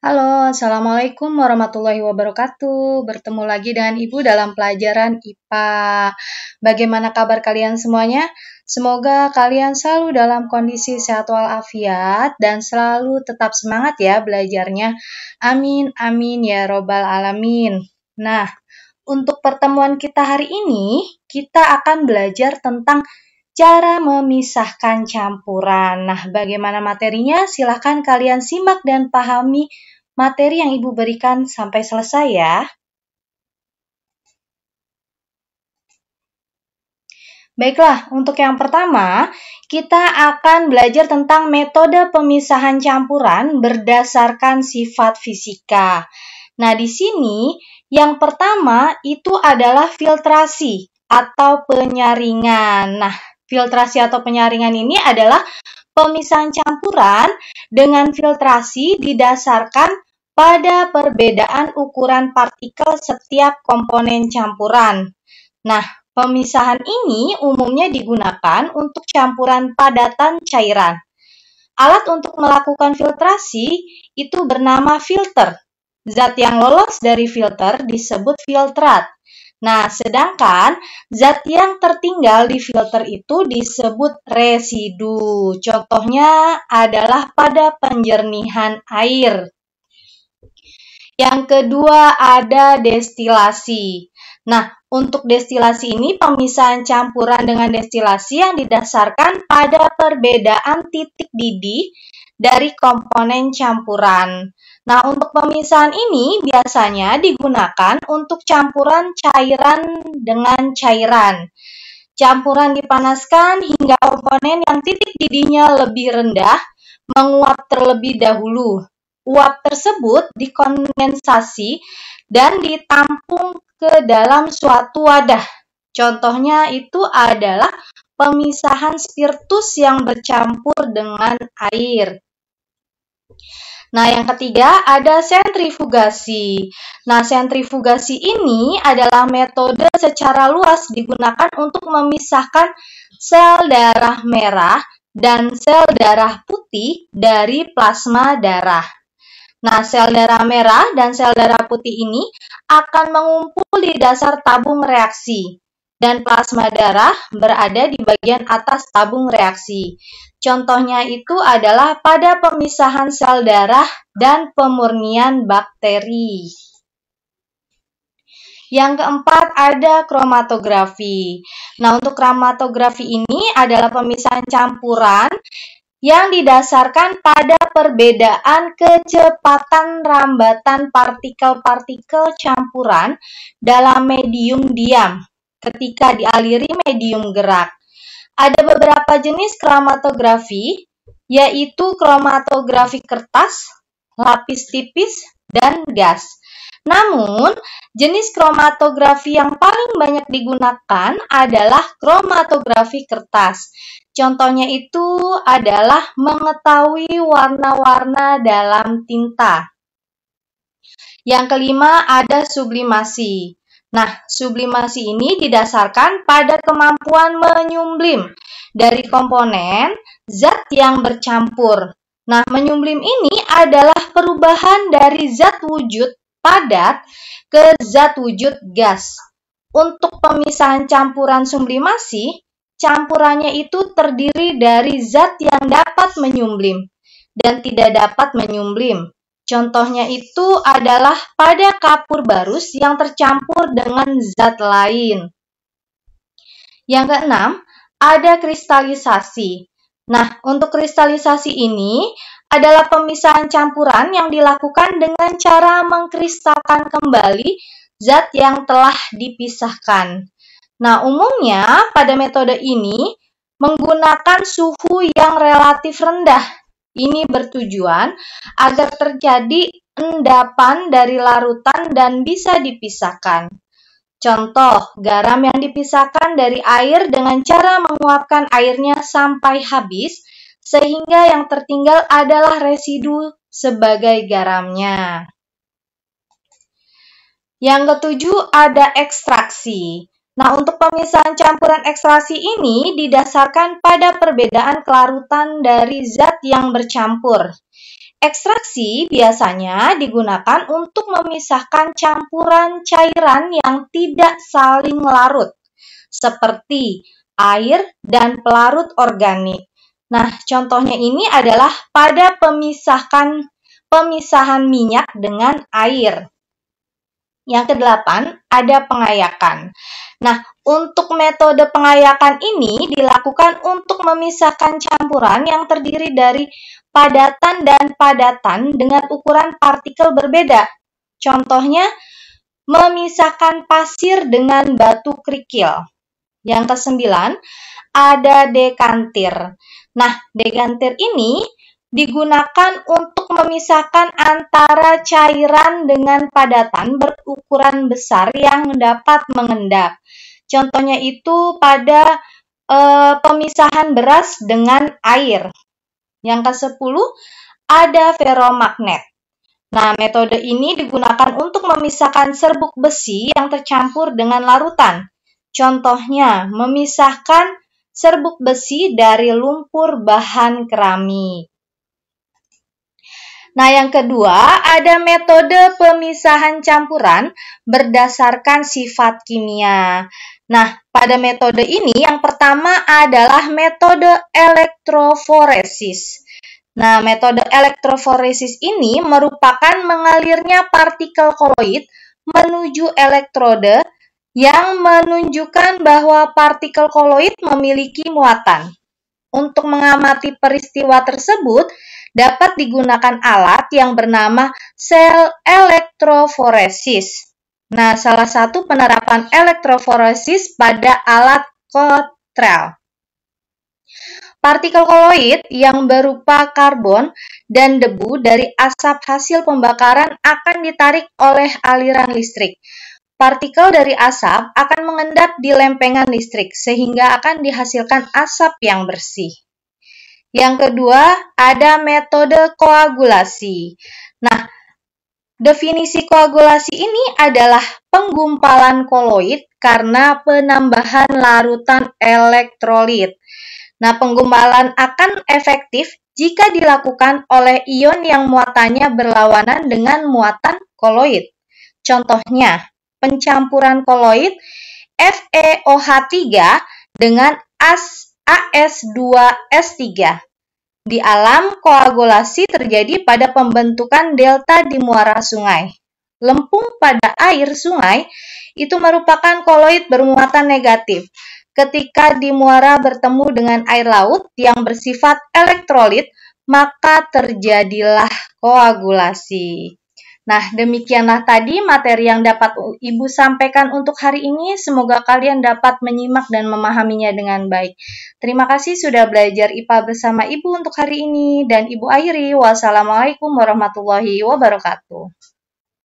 Halo, Assalamualaikum warahmatullahi wabarakatuh. Bertemu lagi dengan Ibu dalam pelajaran IPA. Bagaimana kabar kalian semuanya? Semoga kalian selalu dalam kondisi sehat walafiat dan selalu tetap semangat ya belajarnya. Amin, amin ya robbal alamin. Nah, untuk pertemuan kita hari ini, kita akan belajar tentang cara memisahkan campuran. Nah, bagaimana materinya? Silahkan kalian simak dan pahami materi yang Ibu berikan sampai selesai ya. Baiklah, untuk yang pertama, kita akan belajar tentang metode pemisahan campuran berdasarkan sifat fisika. Nah, di sini yang pertama itu adalah filtrasi atau penyaringan. Nah, filtrasi atau penyaringan ini adalah pemisahan campuran dengan filtrasi didasarkan pada perbedaan ukuran partikel setiap komponen campuran. Nah, pemisahan ini umumnya digunakan untuk campuran padatan cairan. Alat untuk melakukan filtrasi itu bernama filter. Zat yang lolos dari filter disebut filtrat. Nah, sedangkan zat yang tertinggal di filter itu disebut residu. Contohnya adalah pada penjernihan air. Yang kedua ada destilasi. Nah, untuk destilasi ini pemisahan campuran dengan destilasi yang didasarkan pada perbedaan titik didih dari komponen campuran. Nah, untuk pemisahan ini biasanya digunakan untuk campuran cairan dengan cairan. Campuran dipanaskan hingga komponen yang titik didihnya lebih rendah menguap terlebih dahulu. Uap tersebut dikondensasi dan ditampung ke dalam suatu wadah. Contohnya itu adalah pemisahan spiritus yang bercampur dengan air. Nah, yang ketiga ada sentrifugasi. Nah, sentrifugasi ini adalah metode secara luas digunakan untuk memisahkan sel darah merah dan sel darah putih dari plasma darah. Nah, sel darah merah dan sel darah putih ini akan mengumpul di dasar tabung reaksi dan plasma darah berada di bagian atas tabung reaksi. Contohnya itu adalah pada pemisahan sel darah dan pemurnian bakteri. Yang keempat ada kromatografi. Nah, untuk kromatografi ini adalah pemisahan campuran yang didasarkan pada perbedaan kecepatan rambatan partikel-partikel campuran dalam medium diam ketika dialiri medium gerak. Ada beberapa jenis kromatografi, yaitu kromatografi kertas, lapis tipis, dan gas. Namun, jenis kromatografi yang paling banyak digunakan adalah kromatografi kertas. Contohnya itu adalah mengetahui warna-warna dalam tinta. Yang kelima ada sublimasi. Nah, sublimasi ini didasarkan pada kemampuan menyumblim dari komponen zat yang bercampur. Nah, menyumblim ini adalah perubahan dari zat wujud padat ke zat wujud gas. Untuk pemisahan campuran sublimasi, campurannya itu terdiri dari zat yang dapat menyumblim dan tidak dapat menyumblim. Contohnya itu adalah pada kapur barus yang tercampur dengan zat lain. Yang keenam, ada kristalisasi. Nah, untuk kristalisasi ini adalah pemisahan campuran yang dilakukan dengan cara mengkristalkan kembali zat yang telah dipisahkan. Nah, umumnya pada metode ini menggunakan suhu yang relatif rendah. Ini bertujuan agar terjadi endapan dari larutan dan bisa dipisahkan. Contoh, garam yang dipisahkan dari air dengan cara menguapkan airnya sampai habis, sehingga yang tertinggal adalah residu sebagai garamnya. Yang ketujuh ada ekstraksi. Nah, untuk pemisahan campuran ekstraksi ini didasarkan pada perbedaan kelarutan dari zat yang bercampur. Ekstraksi biasanya digunakan untuk memisahkan campuran cairan yang tidak saling larut, seperti air dan pelarut organik. Nah, contohnya ini adalah pada pemisahan minyak dengan air. Yang kedelapan, ada pengayakan. Nah, untuk metode pengayakan ini dilakukan untuk memisahkan campuran yang terdiri dari padatan dan padatan dengan ukuran partikel berbeda. Contohnya, memisahkan pasir dengan batu kerikil. Yang kesembilan, ada dekantir. Nah, dekantir ini digunakan untuk memisahkan antara cairan dengan padatan berukuran besar yang dapat mengendap. Contohnya itu pada pemisahan beras dengan air. Yang ke-10, ada feromagnet. Nah, metode ini digunakan untuk memisahkan serbuk besi yang tercampur dengan larutan. Contohnya, memisahkan serbuk besi dari lumpur bahan keramik. Nah, yang kedua, ada metode pemisahan campuran berdasarkan sifat kimia. Nah, pada metode ini yang pertama adalah metode elektroforesis. Nah, metode elektroforesis ini merupakan mengalirnya partikel koloid menuju elektrode yang menunjukkan bahwa partikel koloid memiliki muatan. Untuk mengamati peristiwa tersebut, dapat digunakan alat yang bernama sel elektroforesis. Nah, salah satu penerapan elektroforesis pada alat Cottrell. Partikel koloid yang berupa karbon dan debu dari asap hasil pembakaran akan ditarik oleh aliran listrik. Partikel dari asap akan mengendap di lempengan listrik sehingga akan dihasilkan asap yang bersih. Yang kedua, ada metode koagulasi. Nah, definisi koagulasi ini adalah penggumpalan koloid karena penambahan larutan elektrolit. Nah, penggumpalan akan efektif jika dilakukan oleh ion yang muatannya berlawanan dengan muatan koloid. Contohnya, pencampuran koloid FeOH3 dengan AS2S3. Di alam, koagulasi terjadi pada pembentukan delta di muara sungai. Lempung pada air sungai itu merupakan koloid bermuatan negatif. Ketika di muara bertemu dengan air laut yang bersifat elektrolit, maka terjadilah koagulasi. Nah, demikianlah tadi materi yang dapat Ibu sampaikan untuk hari ini. Semoga kalian dapat menyimak dan memahaminya dengan baik. Terima kasih sudah belajar IPA bersama Ibu untuk hari ini. Dan Ibu akhiri, wassalamualaikum warahmatullahi wabarakatuh.